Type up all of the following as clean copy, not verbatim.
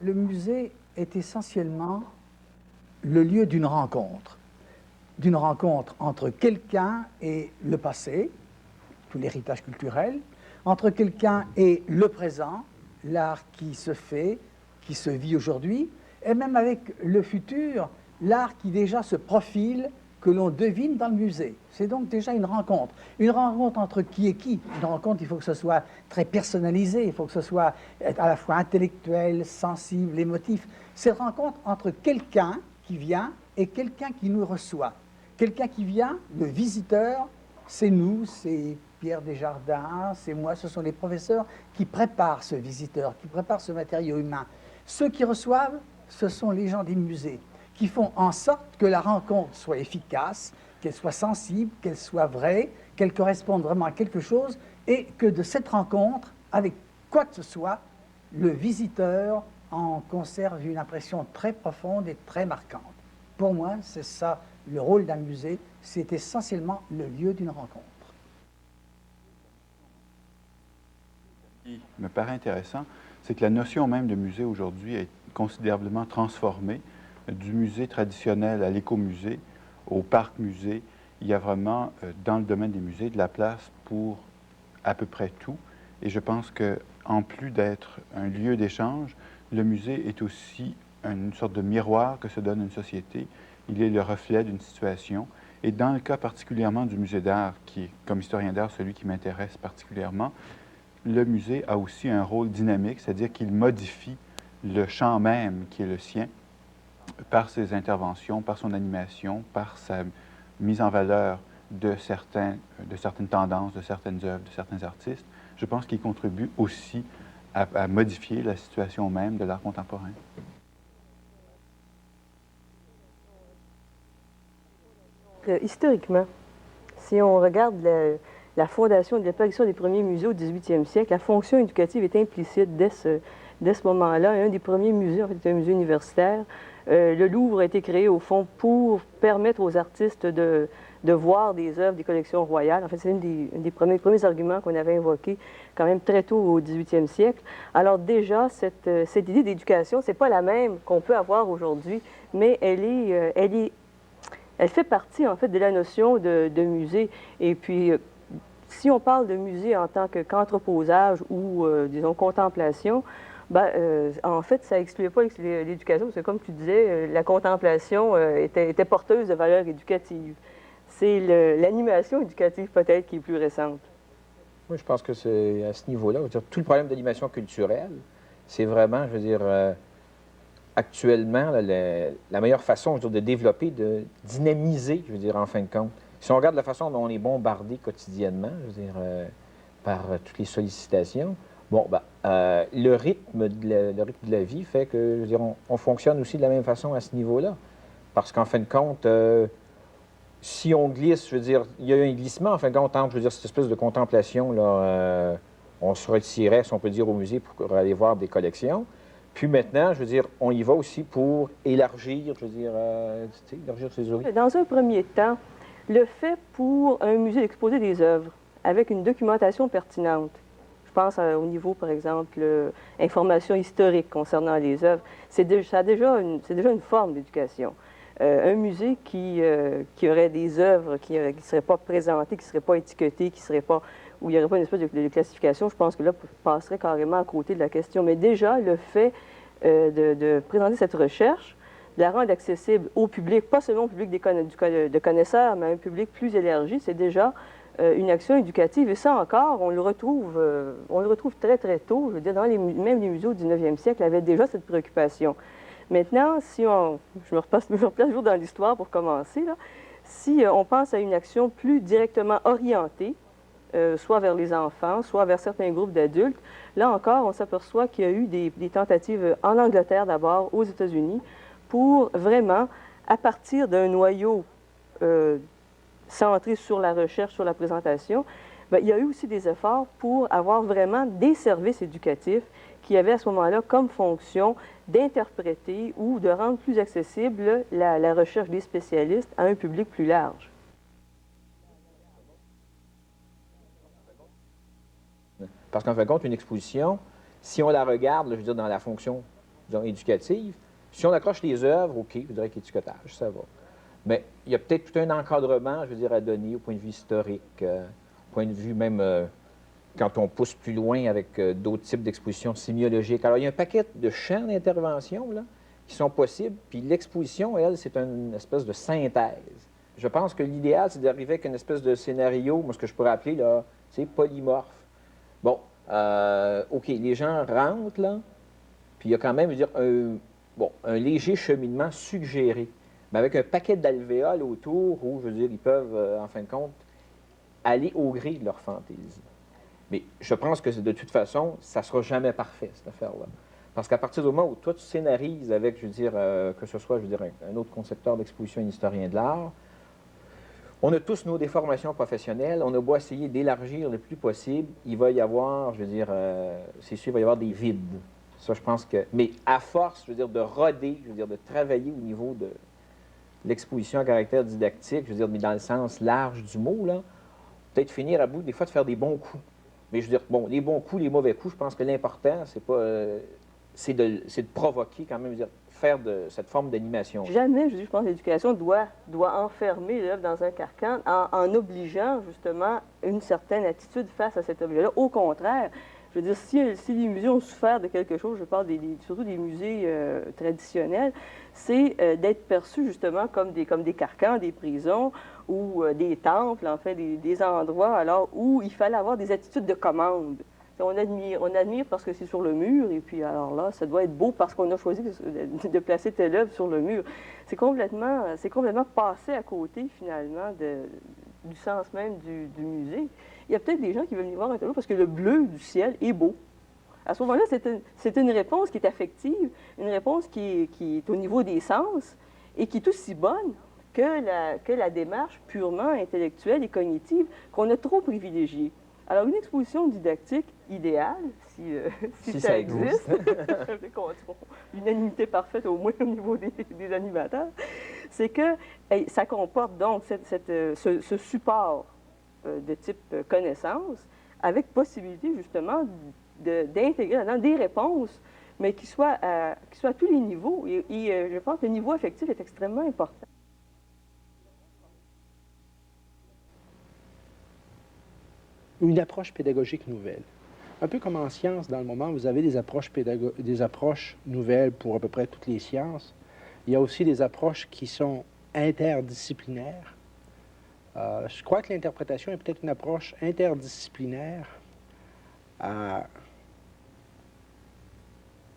le musée est essentiellement le lieu d'une rencontre entre quelqu'un et le passé, tout l'héritage culturel, entre quelqu'un et le présent, l'art qui se fait, qui se vit aujourd'hui, et même avec le futur, l'art qui déjà se profile, que l'on devine dans le musée. C'est donc déjà une rencontre. Une rencontre entre qui et qui. Une rencontre, il faut que ce soit très personnalisé, il faut que ce soit à la fois intellectuel, sensible, émotif. C'est une rencontre entre quelqu'un qui vient et quelqu'un qui nous reçoit. Quelqu'un qui vient, le visiteur, c'est nous, c'est Pierre Desjardins, c'est moi, ce sont les professeurs qui préparent ce visiteur, qui préparent ce matériau humain. Ceux qui reçoivent, ce sont les gens des musées, qui font en sorte que la rencontre soit efficace, qu'elle soit sensible, qu'elle soit vraie, qu'elle corresponde vraiment à quelque chose, et que de cette rencontre, avec quoi que ce soit, le visiteur en conserve une impression très profonde et très marquante. Pour moi, c'est ça, le rôle d'un musée, c'est essentiellement le lieu d'une rencontre. Ce qui me paraît intéressant, c'est que la notion même de musée aujourd'hui est considérablement transformée. Du musée traditionnel à l'écomusée, au parc-musée, il y a vraiment, dans le domaine des musées, de la place pour à peu près tout. Et je pense qu'en plus d'être un lieu d'échange, le musée est aussi une sorte de miroir que se donne une société. Il est le reflet d'une situation. Et dans le cas particulièrement du musée d'art, qui est, comme historien d'art, celui qui m'intéresse particulièrement, le musée a aussi un rôle dynamique, c'est-à-dire qu'il modifie le champ même qui est le sien par ses interventions, par son animation, par sa mise en valeur de certaines tendances, de certaines œuvres, de certains artistes. Je pense qu'il contribue aussi à modifier la situation même de l'art contemporain. Historiquement, si on regarde la fondation de l'apparition des premiers musées au 18e siècle, la fonction éducative est implicite dès ce moment-là. Un des premiers musées, en fait, est un musée universitaire. Le Louvre a été créé, au fond, pour permettre aux artistes de voir des œuvres des collections royales. En fait, c'est un des premiers arguments qu'on avait invoqués quand même très tôt au 18e siècle. Alors déjà, cette idée d'éducation, c'est pas la même qu'on peut avoir aujourd'hui, mais elle fait partie, en fait, de la notion de musée. Et puis, si on parle de musée en tant qu'entreposage ou, disons, contemplation, en fait, ça n'excluait pas l'éducation, parce que, comme tu disais, la contemplation était porteuse de valeurs éducatives. C'est l'animation éducative, peut-être, qui est plus récente. Moi, je pense que c'est à ce niveau-là. Je veux dire, tout le problème d'animation culturelle, c'est vraiment, je veux dire, actuellement, là, la meilleure façon, je veux dire, de développer, de dynamiser, je veux dire, en fin de compte. Si on regarde la façon dont on est bombardé quotidiennement, je veux dire, par toutes les sollicitations, bon, le rythme de la vie fait que, je veux dire, on fonctionne aussi de la même façon à ce niveau-là. Parce qu'en fin de compte, si on glisse, je veux dire, il y a eu un glissement, en fin de compte, entre, je veux dire, cette espèce de contemplation, là, on se retirait, si on peut dire, au musée pour aller voir des collections. Puis maintenant, je veux dire, on y va aussi pour élargir, je veux dire, élargir ses horizons. Dans un premier temps, le fait pour un musée d'exposer des œuvres avec une documentation pertinente, je pense au niveau, par exemple, information historique concernant les œuvres, c'est déjà une forme d'éducation. Un musée qui aurait des œuvres qui ne seraient pas présentées, qui ne seraient pas étiquetées, où il n'y aurait pas une espèce de classification, je pense que là, passerait carrément à côté de la question. Mais déjà, le fait de présenter cette recherche, de la rendre accessible au public, pas seulement au public de connaisseurs, mais à un public plus élargi, c'est déjà une action éducative. Et ça encore, on le retrouve très, très tôt. Je veux dire, même les musées au 19e siècle avaient déjà cette préoccupation. Maintenant, je me replace toujours dans l'histoire pour commencer, là. Si on pense à une action plus directement orientée, soit vers les enfants, soit vers certains groupes d'adultes, là encore, on s'aperçoit qu'il y a eu des tentatives en Angleterre d'abord, aux États-Unis, pour vraiment, à partir d'un noyau centré sur la recherche, sur la présentation, il y a eu aussi des efforts pour avoir vraiment des services éducatifs qui avaient à ce moment-là comme fonction d'interpréter ou de rendre plus accessible la recherche des spécialistes à un public plus large. Parce qu'en fin de compte, une exposition, si on la regarde, là, je veux dire, dans la fonction disons, éducative. Si on accroche les œuvres, OK, je dirais qu'étiquetage, ça va. Mais il y a peut-être tout un encadrement, je veux dire, à donner au point de vue historique, au point de vue même quand on pousse plus loin avec d'autres types d'expositions sémiologiques. Alors, il y a un paquet de champs d'intervention, là, qui sont possibles, puis l'exposition, elle, c'est une espèce de synthèse. Je pense que l'idéal, c'est d'arriver avec une espèce de scénario, moi, ce que je pourrais appeler, là, c'est polymorphe. Bon, OK, les gens rentrent, là, puis il y a quand même, je veux dire, un léger cheminement suggéré, mais avec un paquet d'alvéoles autour où, je veux dire, ils peuvent, en fin de compte, aller au gré de leur fantaisie. Mais je pense que de toute façon, ça ne sera jamais parfait, cette affaire-là. Parce qu'à partir du moment où toi, tu scénarises avec, je veux dire, que ce soit, je veux dire, un autre concepteur d'exposition, un historien de l'art, on a tous nos déformations professionnelles, on a beau essayer d'élargir le plus possible, il va y avoir, je veux dire, c'est sûr, il va y avoir des vides. Ça, je pense que... Mais à force, je veux dire, de roder, je veux dire, de travailler au niveau de l'exposition à caractère didactique, je veux dire, mais dans le sens large du mot, là, peut-être finir à bout, des fois, de faire des bons coups. Mais je veux dire, bon, les bons coups, les mauvais coups, je pense que l'important, c'est pas... c'est de provoquer quand même, je veux dire, faire de cette forme d'animation. Jamais, je pense, l'éducation doit enfermer l'œuvre dans un carcan en obligeant justement une certaine attitude face à cet objet-là. Au contraire, je veux dire, si les musées ont souffert de quelque chose, je parle surtout des musées traditionnels, c'est d'être perçus justement comme des carcans, des prisons ou des temples, en fait, des endroits alors où il fallait avoir des attitudes de commande. On admire parce que c'est sur le mur, et puis alors là, ça doit être beau parce qu'on a choisi de placer telle œuvre sur le mur. C'est complètement passé à côté, finalement, du sens même du musée. Il y a peut-être des gens qui veulent venir voir un tableau parce que le bleu du ciel est beau. À ce moment-là, c'est une réponse qui est affective, une réponse qui est au niveau des sens et qui est aussi bonne que la démarche purement intellectuelle et cognitive qu'on a trop privilégiée. Alors, une exposition didactique idéale, si ça existe, l'unanimité parfaite au moins au niveau des animateurs, c'est que ça comporte donc ce support de type connaissance avec possibilité justement d'intégrer là-dedans des réponses, mais qui soient à tous les niveaux. Et je pense que le niveau affectif est extrêmement important. Une approche pédagogique nouvelle. Un peu comme en sciences, dans le moment où vous avez des approches nouvelles pour à peu près toutes les sciences, il y a aussi des approches qui sont interdisciplinaires. Je crois que l'interprétation est peut-être une approche interdisciplinaire à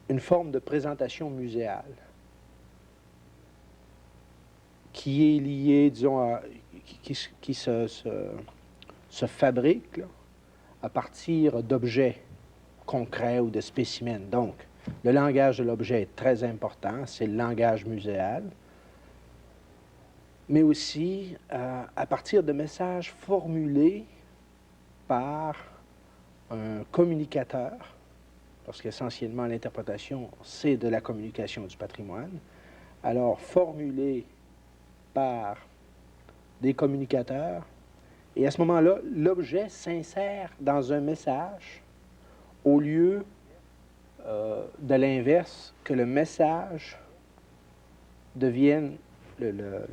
une forme de présentation muséale qui est liée, disons, qui se fabrique là, à partir d'objets concrets ou de spécimens. Donc, le langage de l'objet est très important, c'est le langage muséal, mais aussi à partir de messages formulés par un communicateur, parce qu'essentiellement l'interprétation, c'est de la communication du patrimoine, alors formulés par des communicateurs. Et à ce moment-là, l'objet s'insère dans un message au lieu de l'inverse, que le message devienne le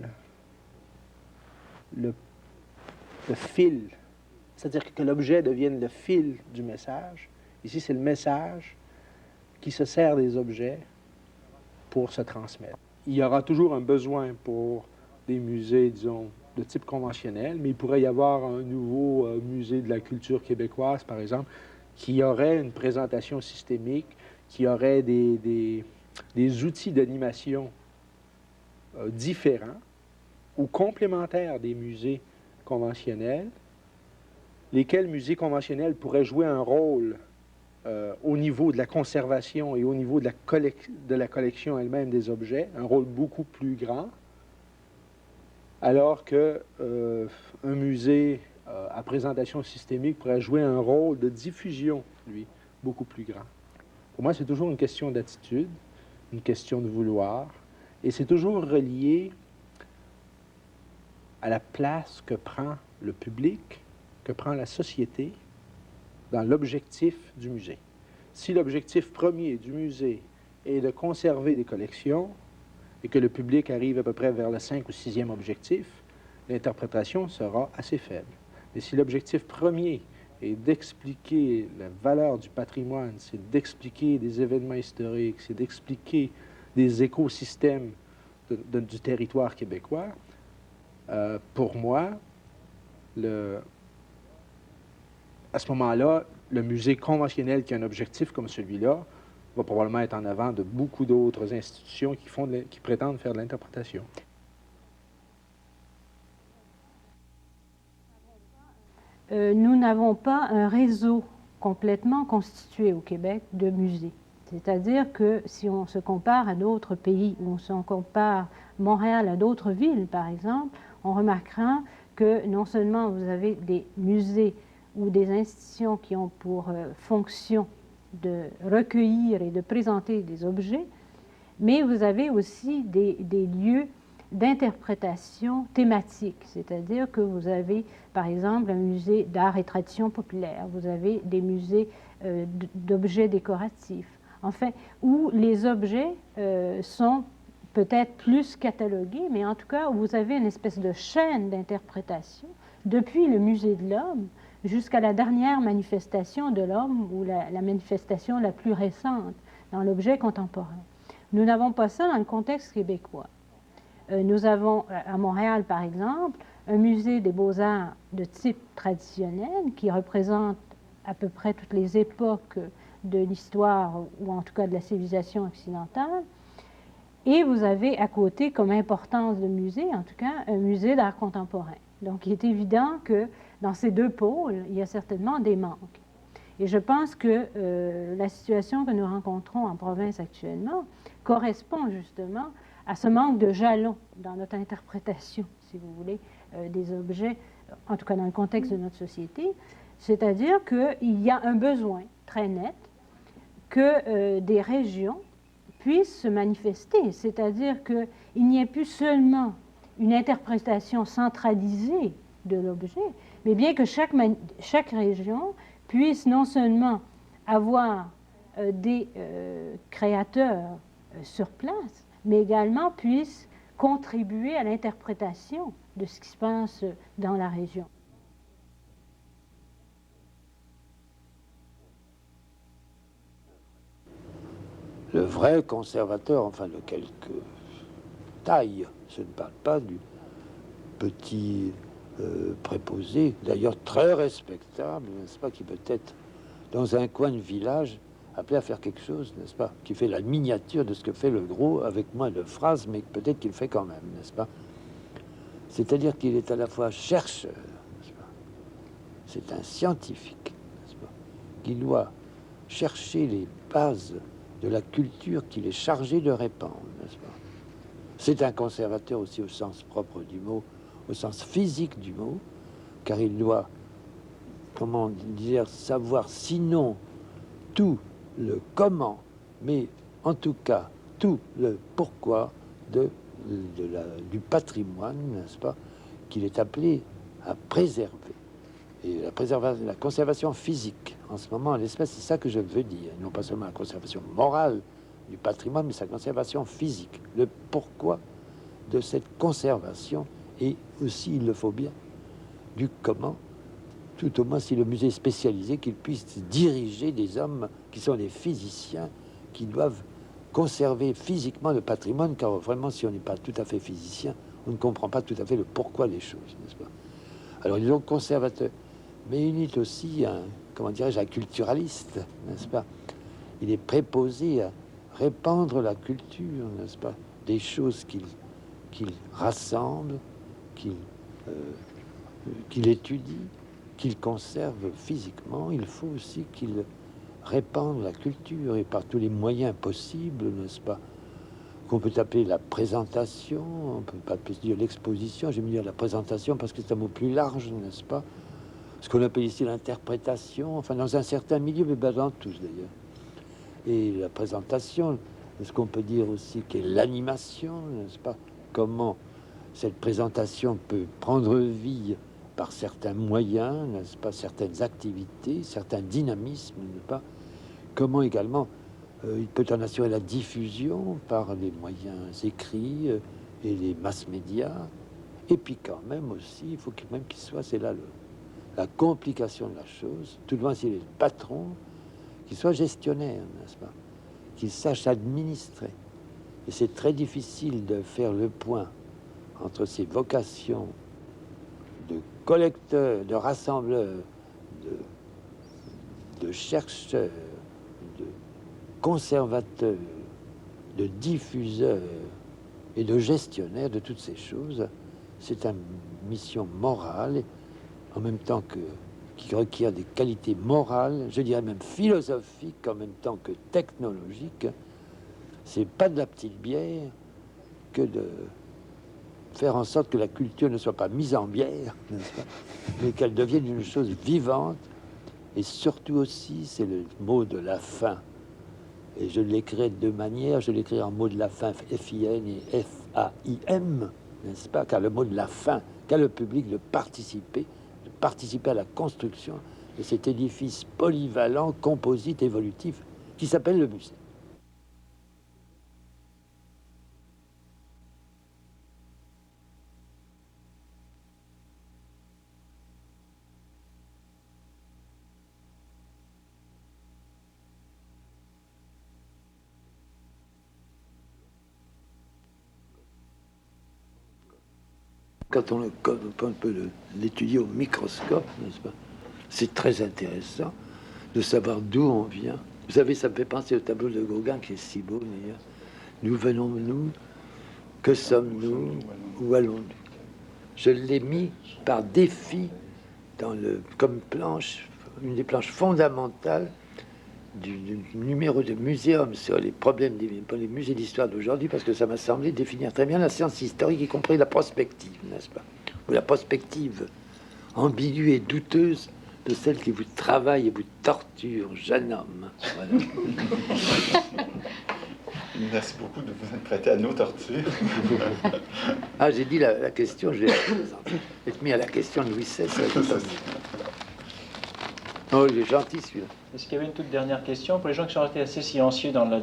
fil. C'est-à-dire que l'objet devienne le fil du message. Ici, c'est le message qui se sert des objets pour se transmettre. Il y aura toujours un besoin pour des musées, disons, de type conventionnel, mais il pourrait y avoir un nouveau musée de la culture québécoise, par exemple, qui aurait une présentation systémique, qui aurait des outils d'animation différents ou complémentaires des musées conventionnels, lesquels musées conventionnels pourraient jouer un rôle au niveau de la conservation et au niveau de la collection elle-même des objets, un rôle beaucoup plus grand, alors qu'un musée à présentation systémique pourrait jouer un rôle de diffusion, lui, beaucoup plus grand. Pour moi, c'est toujours une question d'attitude, une question de vouloir, et c'est toujours relié à la place que prend le public, que prend la société dans l'objectif du musée. Si l'objectif premier du musée est de conserver des collections et que le public arrive à peu près vers le 5e ou 6e objectif, l'interprétation sera assez faible. Mais si l'objectif premier est d'expliquer la valeur du patrimoine, c'est d'expliquer des événements historiques, c'est d'expliquer des écosystèmes du territoire québécois, pour moi, à ce moment-là, le musée conventionnel qui a un objectif comme celui-là va probablement être en avant de beaucoup d'autres institutions qui prétendent faire de l'interprétation. Nous n'avons pas un réseau complètement constitué au Québec de musées. C'est-à-dire que si on se compare à d'autres pays, ou si on compare Montréal à d'autres villes, par exemple, on remarquera que non seulement vous avez des musées ou des institutions qui ont pour fonction de recueillir et de présenter des objets, mais vous avez aussi des lieux d'interprétation thématique, c'est-à-dire que vous avez, par exemple, un musée d'art et tradition populaire, vous avez des musées d'objets décoratifs, enfin, où les objets sont peut-être plus catalogués, mais en tout cas, où vous avez une espèce de chaîne d'interprétation depuis le musée de l'homme jusqu'à la dernière manifestation de l'homme ou la manifestation la plus récente dans l'objet contemporain. Nous n'avons pas ça dans le contexte québécois. Nous avons à Montréal, par exemple, un musée des beaux-arts de type traditionnel qui représente à peu près toutes les époques de l'histoire ou en tout cas de la civilisation occidentale. Et vous avez à côté, comme importance de musée, en tout cas, un musée d'art contemporain. Donc, il est évident que dans ces deux pôles, il y a certainement des manques. Et je pense que la situation que nous rencontrons en province actuellement correspond justement à ce manque de jalons dans notre interprétation, si vous voulez, des objets, en tout cas dans le contexte de notre société. C'est-à-dire qu'il y a un besoin très net que des régions puissent se manifester, c'est-à-dire qu'il n'y ait plus seulement une interprétation centralisée de l'objet, mais bien que chaque région puisse non seulement avoir des créateurs sur place, mais également puisse contribuer à l'interprétation de ce qui se passe dans la région. Le vrai conservateur, enfin de quelque taille, je ne parle pas du petit préposé, d'ailleurs très respectable, n'est-ce pas, qui peut être dans un coin de village appelé à faire quelque chose, n'est-ce pas, qui fait la miniature de ce que fait le gros avec moins de phrases, mais peut-être qu'il fait quand même, n'est-ce pas. C'est-à-dire qu'il est à la fois chercheur, n'est-ce pas, c'est un scientifique, n'est-ce pas, qui doit chercher les bases de la culture qu'il est chargé de répandre, n'est-ce pas. C'est un conservateur aussi au sens propre du mot, au sens physique du mot, car il doit, comment dire, savoir sinon tout le comment, mais en tout cas tout le pourquoi du patrimoine, n'est-ce pas, qu'il est appelé à préserver. Et la conservation physique, en ce moment, à l'espèce, c'est ça que je veux dire. Non pas seulement la conservation morale du patrimoine, mais sa conservation physique. Le pourquoi de cette conservation, et aussi, il le faut bien, du comment, tout au moins si le musée est spécialisé, qu'il puisse diriger des hommes qui sont des physiciens, qui doivent conserver physiquement le patrimoine, car vraiment, si on n'est pas tout à fait physicien, on ne comprend pas tout à fait le pourquoi des choses, n'est-ce pas? Alors, il est donc conservateur, mais il est aussi un, comment dirais-je, un culturaliste, n'est-ce pas? Il est préposé à répandre la culture, n'est-ce pas? Des choses qu'il rassemble, qu'il étudie, qu'il conserve physiquement. Il faut aussi qu'il répande la culture, et par tous les moyens possibles, n'est-ce pas? Qu'on peut appeler la présentation, on peut pas plus dire l'exposition, j'aime dire la présentation parce que c'est un mot plus large, n'est-ce pas? Ce qu'on appelle ici l'interprétation, enfin dans un certain milieu, mais ben dans tous d'ailleurs. Et la présentation, ce qu'on peut dire aussi qu'est l'animation, n'est-ce pas? Comment cette présentation peut prendre vie par certains moyens, n'est-ce pas? Certaines activités, certains dynamismes, n'est-ce pas? Comment également Il peut en assurer la diffusion par les moyens écrits et les mass médias. Et puis quand même aussi, il faut même qu'il soit, c'est là la complication de la chose, tout le moins s'il est le patron, qu'il soit gestionnaire, n'est-ce pas? Qu'il sache administrer. Et c'est très difficile de faire le point entre ces vocations de collecteurs, de rassembleurs, de chercheurs, de conservateurs, de diffuseurs et de gestionnaires de toutes ces choses. C'est une mission morale, en même temps qui requiert des qualités morales, je dirais même philosophiques, en même temps que technologiques. C'est pas de la petite bière que de faire en sorte que la culture ne soit pas mise en bière, n'est-ce pas, mais qu'elle devienne une chose vivante. Et surtout aussi, c'est le mot de la fin. Et je l'écris de deux manières. Je l'écris en mot de la fin, F-I-N et F-A-I-M, n'est-ce pas? Car le mot de la fin, qu'a le public de participer à la construction de cet édifice polyvalent, composite, évolutif, qui s'appelle le musée. Quand on peut l'étudier au microscope, n'est-ce pas, c'est très intéressant de savoir d'où on vient. Vous savez, ça me fait penser au tableau de Gauguin qui est si beau d'ailleurs. Nous venons-nous? Que sommes-nous? Où allons-nous? Je l'ai mis par défi comme planche, une des planches fondamentales du numéro de muséum sur les problèmes pour les musées d'histoire d'aujourd'hui, parce que ça m'a semblé définir très bien la science historique, y compris la prospective, n'est-ce pas? Ou la prospective ambiguë et douteuse de celle qui vous travaille et vous torture, jeune homme. Voilà. Merci beaucoup de vous être prêté à nos tortures. Ah, j'ai dit la question, je vais être mis à la question de Louis XVI. Oh, il est gentil celui-là. Est-ce qu'il y avait une toute dernière question pour les gens qui sont restés assez silencieux dans le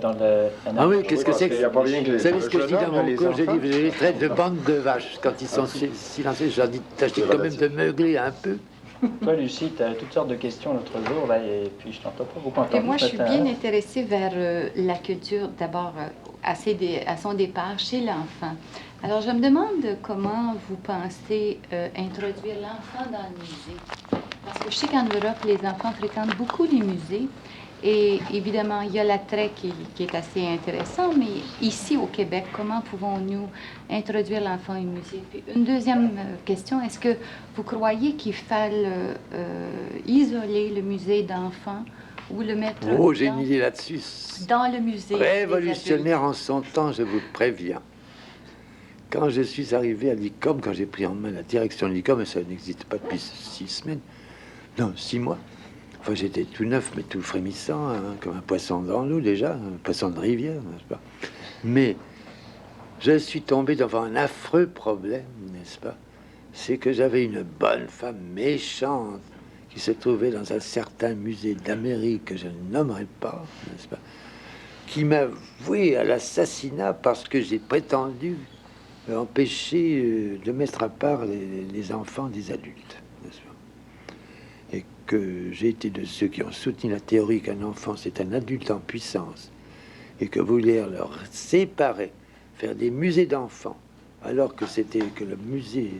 Ah oui, qu'est-ce que c'est que... Vous savez ce que je dis dans mon cours? Je les traite de bande de vaches. Quand ils sont silencieux, je leur dis, tâchez quand même de meugler un peu. Toi, Lucie, tu as toutes sortes de questions l'autre jour, là, et puis je t'entends pas beaucoup entendu. Et moi, je suis bien intéressée vers la culture, d'abord, à son départ, chez l'enfant. Alors, je me demande comment vous pensez introduire l'enfant dans le musée. Parce que je sais qu'en Europe, les enfants fréquentent beaucoup les musées. Et évidemment, il y a l'attrait qui est assez intéressant, mais ici au Québec, comment pouvons-nous introduire l'enfant au musée? Puis une deuxième question, est-ce que vous croyez qu'il faille isoler le musée d'enfants ou le mettre j'ai une idée là-dessus. Dans le musée. Révolutionnaire en son temps, je vous préviens. Quand je suis arrivé à l'ICOM, quand j'ai pris en main la direction de l'ICOM, et ça n'existe pas depuis 6 mois, enfin, j'étais tout neuf, mais tout frémissant, hein, comme un poisson dans l'eau déjà, un poisson de rivière, n'est-ce pas? Mais je suis tombé devant un affreux problème, n'est-ce pas? C'est que j'avais une bonne femme méchante qui se trouvait dans un certain musée d'Amérique que je ne nommerai pas, n'est-ce pas? Qui m'a voué à l'assassinat parce que j'ai prétendu empêcher de mettre à part les enfants des adultes, n'est-ce pas? Et que j'ai été de ceux qui ont soutenu la théorie qu'un enfant c'est un adulte en puissance et que vouloir leur séparer, faire des musées d'enfants, alors que le musée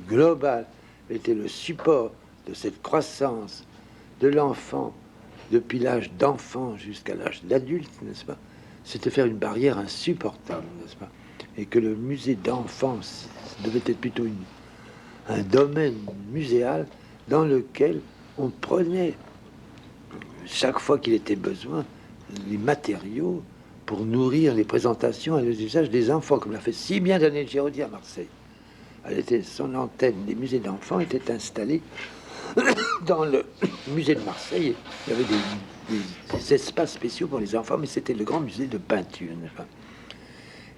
global était le support de cette croissance de l'enfant depuis l'âge d'enfant jusqu'à l'âge d'adulte, n'est-ce pas? C'était faire une barrière insupportable, n'est-ce pas? Et que le musée d'enfance devait être plutôt un domaine muséal dans lequel on prenait, chaque fois qu'il était besoin, les matériaux pour nourrir les présentations et les usages des enfants, comme l'a fait si bien Daniel Giraudy à Marseille. Son antenne des musées d'enfants était installée dans le musée de Marseille. Il y avait des espaces spéciaux pour les enfants, mais c'était le grand musée de peinture, n'est-ce pas?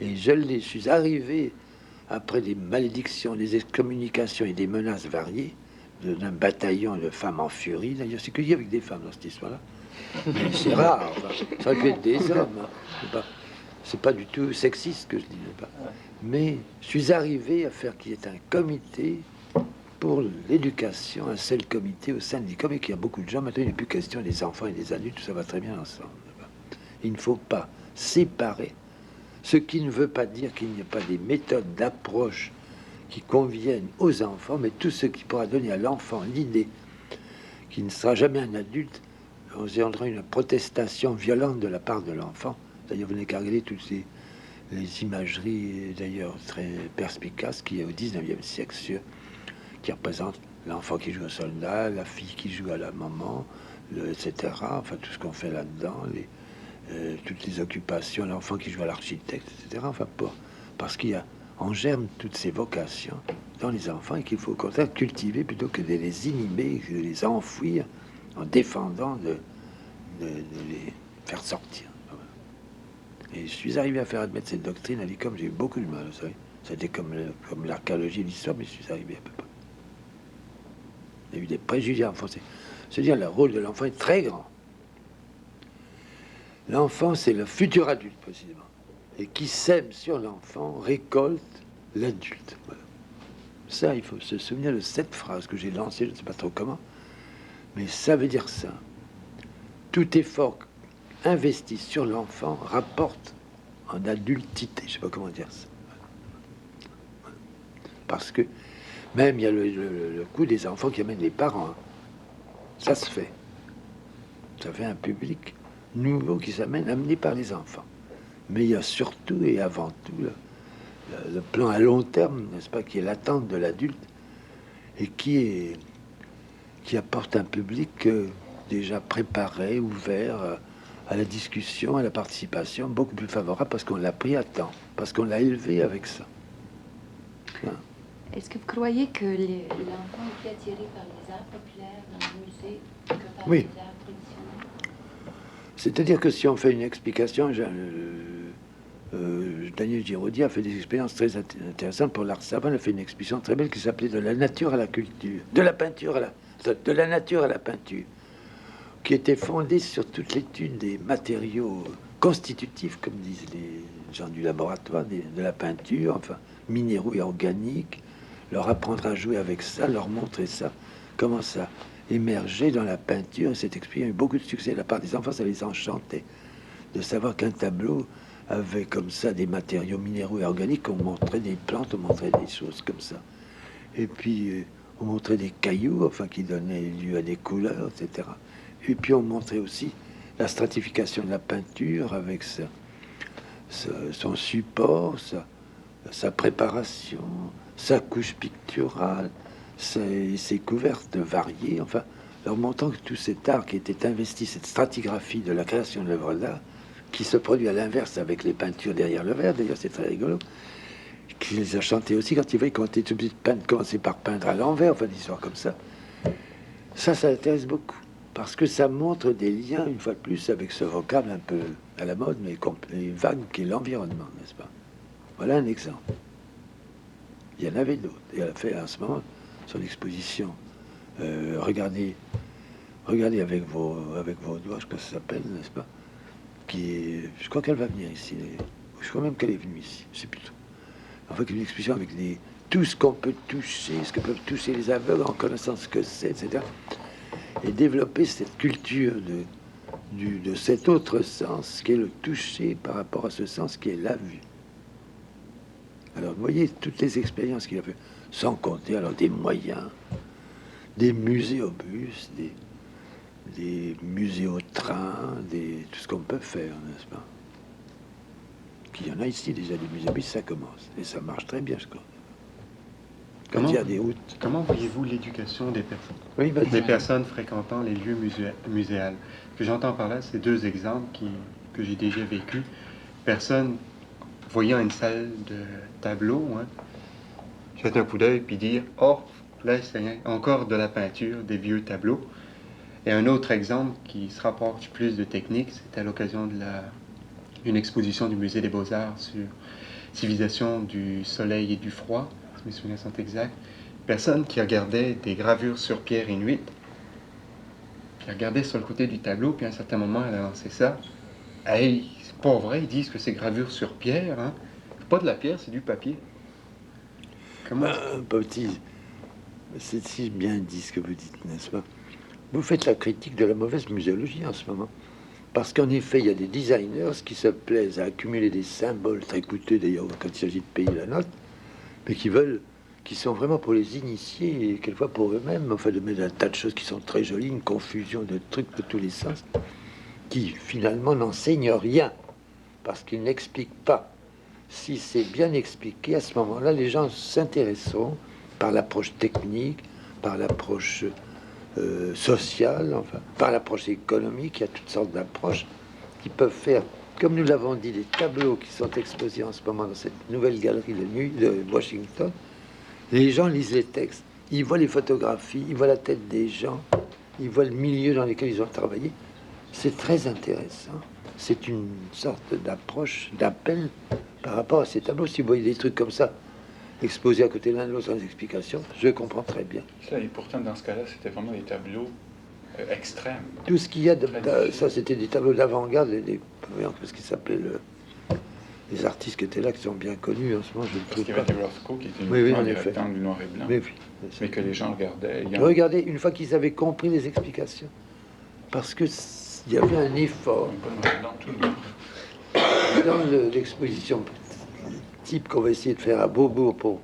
Et je suis arrivé après des malédictions, des excommunications et des menaces variées d'un bataillon de femmes en furie. D'ailleurs, c'est qu'il y avait des femmes dans cette histoire-là. Mais c'est rare, enfin, ça aurait pu être des hommes. Hein. C'est pas du tout sexiste que je dis, pas. Mais je suis arrivé à faire qu'il y ait un comité pour l'éducation, un seul comité au sein du comité. Il y a beaucoup de gens, maintenant il n'est plus question des enfants et des adultes, tout ça va très bien ensemble. Il ne faut pas séparer, ce qui ne veut pas dire qu'il n'y a pas des méthodes d'approche qui conviennent aux enfants, mais tout ce qui pourra donner à l'enfant l'idée qu'il ne sera jamais un adulte, engendrera une protestation violente de la part de l'enfant. D'ailleurs, vous n'avez qu'à regarder toutes les imageries, d'ailleurs très perspicaces, qu'il y a au 19e siècle, qui représentent l'enfant qui joue au soldat, la fille qui joue à la maman, etc. Enfin, tout ce qu'on fait là-dedans, toutes les occupations, l'enfant qui joue à l'architecte, etc. Enfin, parce qu'il y a en germe toutes ces vocations dans les enfants et qu'il faut au contraire cultiver plutôt que de les inhiber, de les enfouir en défendant de les faire sortir. Et je suis arrivé à faire admettre cette doctrine à l'ICOM, j'ai eu beaucoup de mal, vous savez. C'était comme l'archéologie et l'histoire, mais je suis arrivé à peu près. Il y a eu des préjugés enfoncés. C'est-à-dire le rôle de l'enfant est très grand. L'enfant, c'est le futur adulte, précisément. Et qui sème sur l'enfant récolte l'adulte. Voilà. Ça, il faut se souvenir de cette phrase que j'ai lancée, je ne sais pas trop comment, mais ça veut dire ça. Tout effort investi sur l'enfant rapporte en adultité. Je ne sais pas comment dire ça. Parce que même il y a le coup des enfants qui amènent les parents. Hein. Ça se fait. Ça fait un public nouveau qui s'amène, amené par les enfants. Mais il y a surtout et avant tout le plan à long terme, n'est-ce pas, qui est l'attente de l'adulte et qui apporte un public déjà préparé, ouvert à la discussion, à la participation, beaucoup plus favorable parce qu'on l'a pris à temps, parce qu'on l'a élevé avec ça. Hein? Est-ce que vous croyez que l'enfant est plus attiré par les arts populaires dans le musée que par Oui. les arts traditionnels? C'est-à-dire que si on fait une explication, Daniel Giraudy a fait des expériences très intéressantes pour l'art savant. Il a fait une exposition très belle qui s'appelait De la nature à la culture, de la peinture à de la nature à la peinture, qui était fondée sur toute l'étude des matériaux constitutifs, comme disent les gens du laboratoire, de la peinture, enfin minéraux et organiques, leur apprendre à jouer avec ça, leur montrer ça, comment ça émergeait dans la peinture. Et cette expérience a eu beaucoup de succès de la part des enfants, ça les enchantait de savoir qu'un tableau avait comme ça des matériaux minéraux et organiques. On montrait des plantes, on montrait des choses comme ça. Et puis on montrait des cailloux, enfin qui donnaient lieu à des couleurs, etc. Et puis on montrait aussi la stratification de la peinture avec son support, sa préparation, sa couche picturale, ses couvertes variées, enfin, leur montrant que tout cet art qui était investi, cette stratigraphie de la création de l'œuvre d'art, qui se produit à l'inverse avec les peintures derrière le verre, d'ailleurs c'est très rigolo, qui les a chantés aussi quand ils voyaient qu'on était obligé de commencer par peindre à l'envers, enfin des histoires comme ça. Ça intéresse beaucoup, parce que ça montre des liens, une fois de plus, avec ce vocable un peu à la mode, mais vague, qui est l'environnement, n'est-ce pas? Voilà un exemple. Il y en avait d'autres. Et elle a fait en ce moment son exposition. Regardez avec vos doigts, je crois que ça s'appelle, n'est-ce pas? Je crois qu'elle va venir ici. Je crois même qu'elle est venue ici. Je sais plus trop. Enfin, une exposition avec tout ce qu'on peut toucher, ce que peuvent toucher les aveugles en connaissant ce que c'est, etc. Et développer cette culture de cet autre sens qui est le toucher par rapport à ce sens qui est la vue. Alors, vous voyez toutes les expériences qu'il a fait, sans compter alors des moyens, des musées au bus, des musées au train, tout ce qu'on peut faire, n'est-ce pas? Qu'il y en a ici déjà, des musées au bus, ça commence. Et ça marche très bien, je crois. Quand il y a des routes. Comment voyez-vous l'éducation des personnes? Oui, des personnes fréquentant les lieux muséals. Ce que j'entends par là, c'est deux exemples que j'ai déjà vécu. Personne voyant une salle de tableau, hein, jeter un coup d'œil puis dire « Oh, là, c'est encore de la peinture, des vieux tableaux ». Et un autre exemple qui se rapproche plus de technique, c'est à l'occasion d'une exposition du Musée des Beaux-Arts sur civilisation du soleil et du froid, si mes souvenirs sont exacts. Personne qui regardait des gravures sur pierre inuit, qui regardait sur le côté du tableau, puis à un certain moment, elle a lancé ça. Hey, c'est pas vrai, ils disent que c'est gravure sur pierre. Hein? C'est pas de la pierre, c'est du papier. Comment? Petit, c'est si bien dit ce que vous dites, n'est-ce pas? Vous faites la critique de la mauvaise muséologie en ce moment. Parce qu'en effet, il y a des designers qui se plaisent à accumuler des symboles très coûteux, d'ailleurs, quand il s'agit de payer la note, mais qui sont vraiment pour les initiés, et quelquefois pour eux-mêmes, enfin, de mettre un tas de choses qui sont très jolies, une confusion de trucs de tous les sens, qui finalement n'enseignent rien, parce qu'ils n'expliquent pas. Si c'est bien expliqué, à ce moment-là, les gens s'intéresseront par l'approche technique, par l'approche sociale, enfin, par l'approche économique. Il y a toutes sortes d'approches qui peuvent faire, comme nous l'avons dit, les tableaux qui sont exposés en ce moment dans cette nouvelle galerie de Washington. Les gens lisent les textes, ils voient les photographies, ils voient la tête des gens, ils voient le milieu dans lequel ils ont travaillé. C'est très intéressant. C'est une sorte d'approche, d'appel par rapport à ces tableaux. Si vous voyez des trucs comme ça, exposés à côté l'un de l'autre sans explication, je comprends très bien. Ça, et pourtant, dans ce cas-là, c'était vraiment des tableaux extrêmes. Tout ce qu'il y a ça, c'était des tableaux d'avant-garde, ce qui s'appelait les artistes qui étaient là, qui sont bien connus en ce moment. Parce qu'il y avait des Rothko qui étaient des rectangles noir et blanc, mais que les gens regardaient. Regardez, une fois qu'ils avaient compris les explications, parce que il y avait un effort dans l'exposition type qu'on va essayer de faire à Beaubourg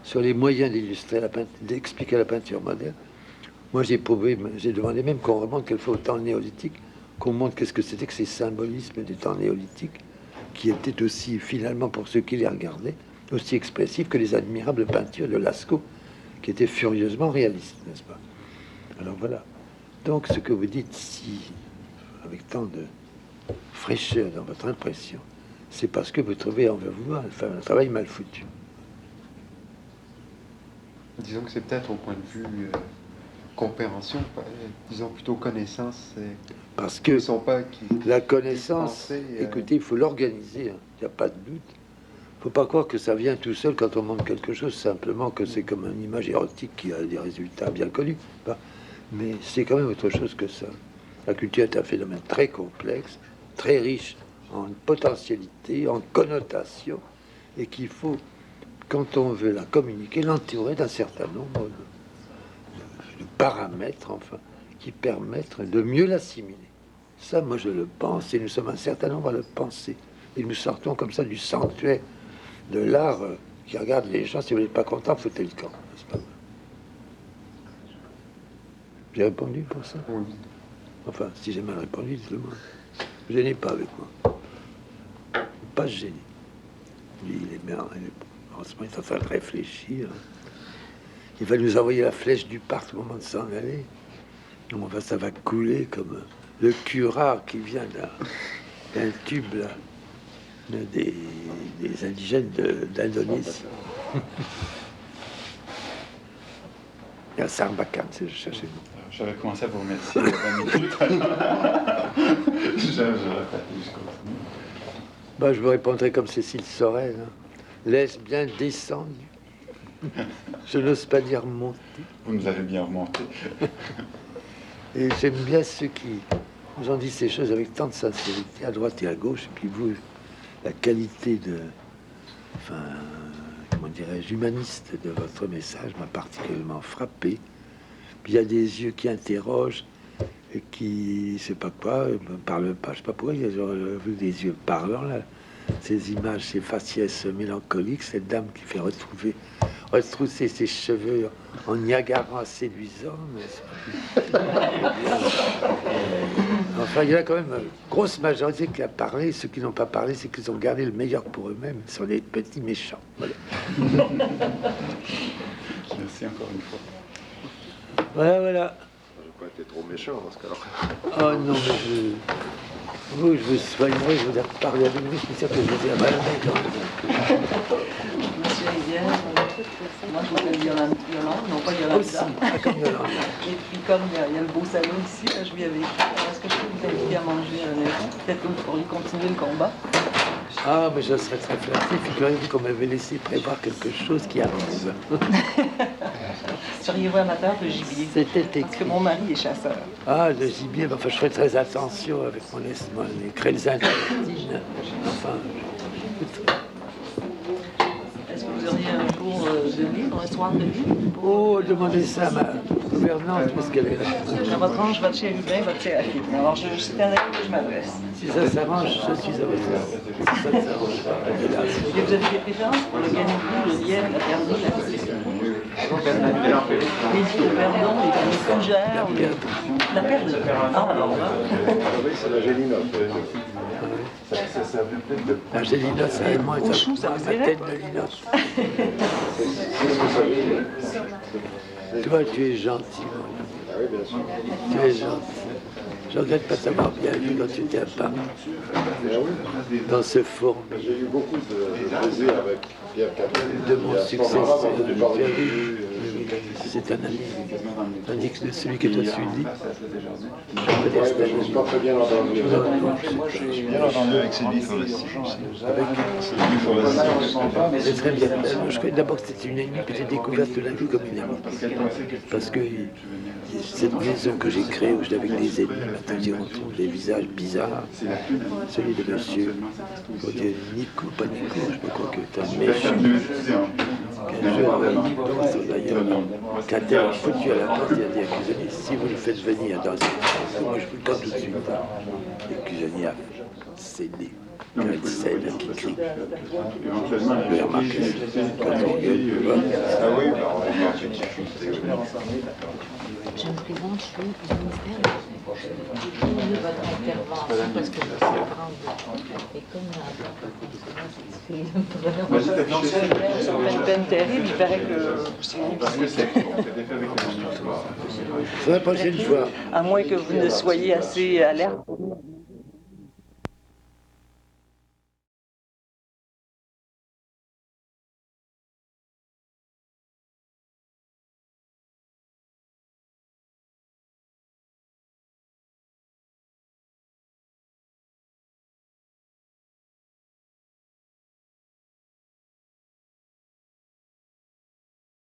sur les moyens d'illustrer d'expliquer la peinture moderne. Moi, j'ai demandé même qu'on remonte quelquefois au temps néolithique, qu'on montre qu'est-ce que c'était que ces symbolismes des temps néolithiques, qui étaient aussi, finalement, pour ceux qui les regardaient, aussi expressifs que les admirables peintures de Lascaux, qui étaient furieusement réalistes, n'est-ce pas? Alors voilà. Donc, ce que vous dites, si, avec tant de fraîcheur dans votre impression, c'est parce que vous trouvez envers vous un travail mal foutu. Disons que c'est peut-être au point de vue compréhension, disons plutôt connaissance. Parce que la connaissance, penser, écoutez, il faut l'organiser, hein, il n'y a pas de doute. Il ne faut pas croire que ça vient tout seul quand on montre quelque chose, simplement que c'est comme une image érotique qui a des résultats bien connus. Mais c'est quand même autre chose que ça. La culture est un phénomène très complexe, très riche en potentialité, en connotation, et qu'il faut, quand on veut la communiquer, l'entourer d'un certain nombre de paramètres, enfin, qui permettent de mieux l'assimiler. Ça, moi, je le pense, et nous sommes un certain nombre à le penser. Et nous sortons comme ça du sanctuaire de l'art qui regarde les gens. Si vous n'êtes pas content, foutez le camp, n'est-ce pas? J'ai répondu pour ça? Oui. Enfin, si j'ai mal répondu, dites-le-moi. Ne gênez pas avec moi. Pas se gêner. Lui, il est bien. En ce moment, il est en train de réfléchir. Il va nous envoyer la flèche du parc au moment de s'en aller. Enfin, ça va couler comme le curare qui vient d'un tube là, des indigènes d'Indonésie. Il y a Sarbacane, c'est je cherchais le nom. J'avais commencé à vous remercier il y a 20 minutes. J'aurais raté jusqu'au bout. Je vous répondrai comme Cécile Sorel. Hein. Laisse bien descendu. Je n'ose pas dire monter. Vous nous avez bien remonté. Et j'aime bien ceux qui nous ont dit ces choses avec tant de sincérité, à droite et à gauche. Et puis vous, la qualité comment dirais-je, humaniste de votre message m'a particulièrement frappé. Puis il y a des yeux qui interrogent et qui, je sais pas quoi, ne parlent pas. Je sais pas pourquoi, il y a vu des yeux parlants là. Ces images, ces faciès mélancoliques, cette dame qui fait retrousser ses cheveux en Niagara séduisant. Enfin, il y a quand même une grosse majorité qui a parlé. Ceux qui n'ont pas parlé, c'est qu'ils ont gardé le meilleur pour eux-mêmes. Ils sont des petits méchants. Voilà. Merci encore une fois. Voilà. Je n'ai pas été trop méchant dans ce cas-là. Oh non, mais je veux soigner, je veux dire parler avec vous, c'est sûr que je vous dis à Monsieur Rivière, moi je m'appelle Yolande, non pas Yolande. Aussi, pas comme Yolande. Et puis comme il y a le beau salon ici, là, je lui avais écrit, est-ce que je peux vous inviter à manger à la maison? Peut-être que vous pourriez continuer le combat. Ah, mais je serais très flatté, figurez-vous qu'on m'avait laissé prévoir quelque chose qui arrive. Seriez-vous amateur de gibier? C'était Parce que mon mari est chasseur. Ah, le gibier, enfin, je fais très attention avec mon crêles intestines. Enfin, Est-ce que vous auriez un jour de livre, un soir de livre? oh, demandez ça à ma gouvernante, parce qu'elle est là. Dans votre range, votre chez Hubin, votre chez Affi. Alors, c'est à elle que je m'adresse. Si ça s'arrange, je suis à votre place. Si ça ne s'arrange pas, hélas. Et vous avez des préférences pour le canigou, le lièvre, la perdrix, la coquille? Les yeux de perdon, les canets fougères, la perdrix. Ah, alors là. C'est la gélinote. La gélinote, ça aide moins. Au chou, ça ma vous tête dirait? de linotte. Tu vois, tu es gentil, mon Ah oui, bien sûr. Tu es gentil. Je regrette pas t'avoir bien vu quand tu étais à Paris, dans ce forum. J'ai eu beaucoup de plaisir avec Pierre Capel. De mon successeur, c'est un ami. Tandis que celui que toi tu dis, je peux dire c'est un Je ne suis pas ami. très bien entendu. Je suis bien entendu avec Sylvie Forestier aussi. Sylvie Forestier. C'est très bien. Je crois d'abord que c'était une amie, puis j'ai découvert tout d'un coup comme une amie. Parce que cette maison que j'ai créée, où j'étais avec des ennemis, maintenant j'y retrouve des visages bizarres. Celui de monsieur, Nico, pas Nico, je sais pas quoi que tu as, méchant. Qu'un jour, Nico, d'ailleurs, quand elle a foutu à la porte, il a dit à Cuisinier, si vous le faites venir dans une moi je vous le compte tout de suite. Et Cuisinier a cédé. C'est elle qui crie. Vous avez remarqué, quand on gueule, tu vois. Ah oui, on a fait une Je me présente, je suis au ministère de votre intervention parce que je vais prendre. Et comme Ça fait une peine terrible, il paraît que La prochaine fois. à moins que vous ne soyez assez alerte.